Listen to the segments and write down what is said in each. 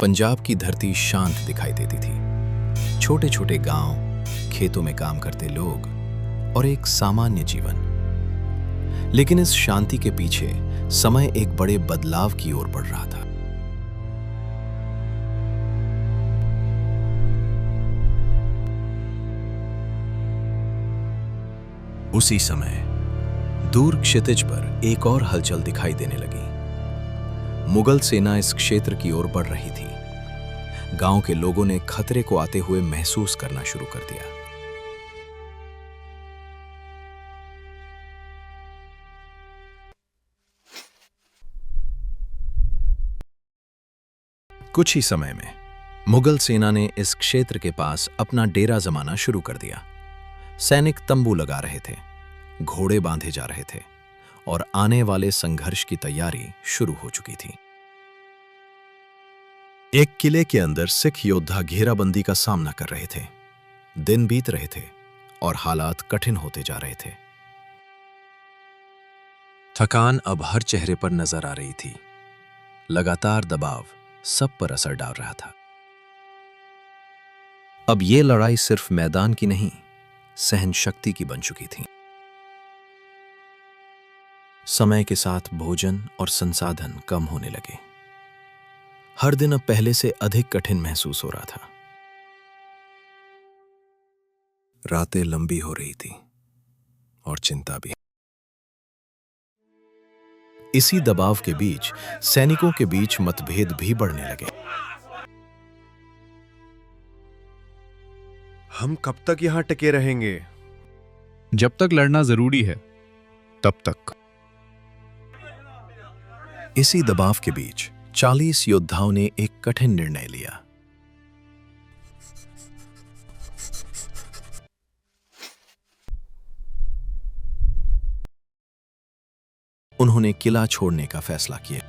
पंजाब की धरती शांत दिखाई देती थी। छोटे छोटे गांव, खेतों में काम करते लोग और एक सामान्य जीवन। लेकिन इस शांति के पीछे समय एक बड़े बदलाव की ओर बढ़ रहा था। उसी समय दूर क्षितिज पर एक और हलचल दिखाई देने लगी। मुगल सेना इस क्षेत्र की ओर बढ़ रही थी। गांव के लोगों ने खतरे को आते हुए महसूस करना शुरू कर दिया। कुछ ही समय में मुगल सेना ने इस क्षेत्र के पास अपना डेरा जमाना शुरू कर दिया। सैनिक तंबू लगा रहे थे, घोड़े बांधे जा रहे थे और आने वाले संघर्ष की तैयारी शुरू हो चुकी थी। एक किले के अंदर सिख योद्धा घेराबंदी का सामना कर रहे थे। दिन बीत रहे थे और हालात कठिन होते जा रहे थे। थकान अब हर चेहरे पर नजर आ रही थी। लगातार दबाव सब पर असर डाल रहा था। अब यह लड़ाई सिर्फ मैदान की नहीं, सहन शक्ति की बन चुकी थी। समय के साथ भोजन और संसाधन कम होने लगे। हर दिन अब पहले से अधिक कठिन महसूस हो रहा था। रातें लंबी हो रही थी और चिंता भी। इसी दबाव के बीच सैनिकों के बीच मतभेद भी बढ़ने लगे। हम कब तक यहां टिके रहेंगे? जब तक लड़ना जरूरी है तब तक। इसी दबाव के बीच 40 योद्धाओं ने एक कठिन निर्णय लिया। उन्होंने किला छोड़ने का फैसला किया।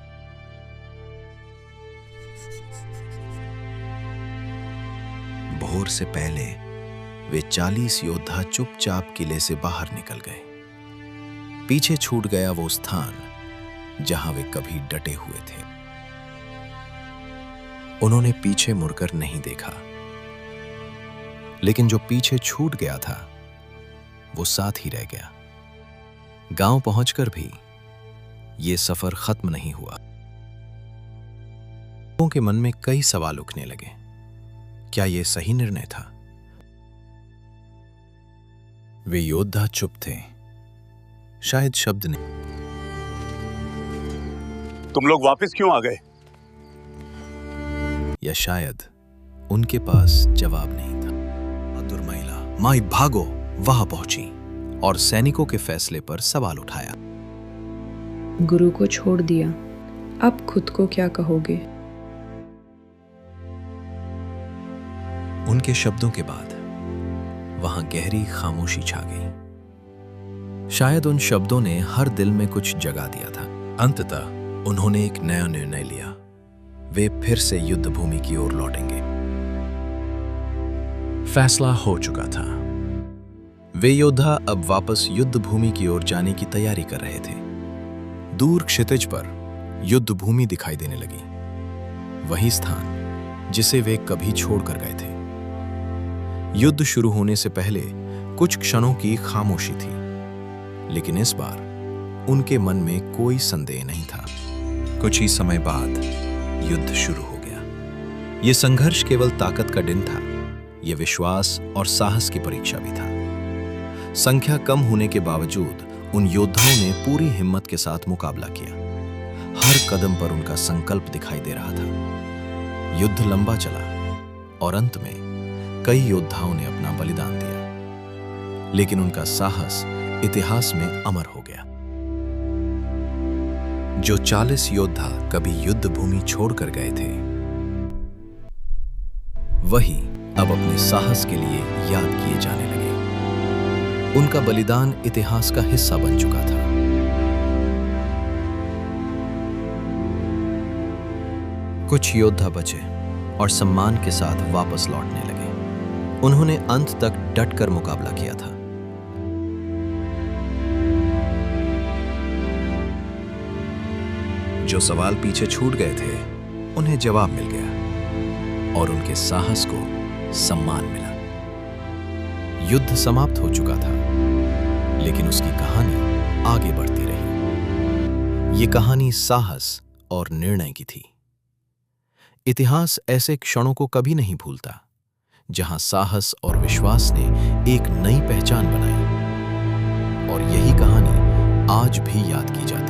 भोर से पहले वे 40 योद्धा चुपचाप किले से बाहर निकल गए। पीछे छूट गया वो स्थान जहां वे कभी डटे हुए थे। उन्होंने पीछे मुड़कर नहीं देखा, लेकिन जो पीछे छूट गया था वो साथ ही रह गया। गांव पहुंचकर भी ये सफर खत्म नहीं हुआ। लोगों के मन में कई सवाल उठने लगे। क्या ये सही निर्णय था? वे योद्धा चुप थे, शायद शब्द नहीं। तुम लोग वापस क्यों आ गए? या शायद उनके पास जवाब नहीं था। बहादुर महिला माई भागो वहां पहुंची और सैनिकों के फैसले पर सवाल उठाया। गुरु को छोड़ दिया, अब खुद को क्या कहोगे? उनके शब्दों के बाद वहां गहरी खामोशी छा गई। शायद उन शब्दों ने हर दिल में कुछ जगा दिया था। अंततः उन्होंने एक नया निर्णय लिया। वे फिर से युद्ध भूमि की ओर लौटेंगे। फैसला हो चुका था। वे योद्धा अब वापस युद्ध भूमि की ओर जाने की तैयारी कर रहे थे। दूर क्षितिज पर युद्ध भूमि दिखाई देने लगी, वही स्थान जिसे वे कभी छोड़कर गए थे। युद्ध शुरू होने से पहले कुछ क्षणों की खामोशी थी, लेकिन इस बार उनके मन में कोई संदेह नहीं था। कुछ ही समय बाद युद्ध शुरू हो गया। यह संघर्ष केवल ताकत का दिन था, यह विश्वास और साहस की परीक्षा भी था। संख्या कम होने के बावजूद उन योद्धाओं ने पूरी हिम्मत के साथ मुकाबला किया। हर कदम पर उनका संकल्प दिखाई दे रहा था। युद्ध लंबा चला और अंत में कई योद्धाओं ने अपना बलिदान दिया, लेकिन उनका साहस इतिहास में अमर हो गया। जो 40 योद्धा कभी युद्ध भूमि छोड़कर गए थे, वही अब अपने साहस के लिए याद किए जाने लगे। उनका बलिदान इतिहास का हिस्सा बन चुका था। कुछ योद्धा बचे और सम्मान के साथ वापस लौटने लगे। उन्होंने अंत तक डटकर मुकाबला किया था। जो सवाल पीछे छूट गए थे, उन्हें जवाब मिल गया। और उनके साहस को सम्मान मिला। युद्ध समाप्त हो चुका था, लेकिन उसकी कहानी आगे बढ़ती रही। ये कहानी साहस और निर्णय की थी। इतिहास ऐसे क्षणों को कभी नहीं भूलता, जहां साहस और विश्वास ने एक नई पहचान बनाई, और यही कहानी आज भी याद की जाती है।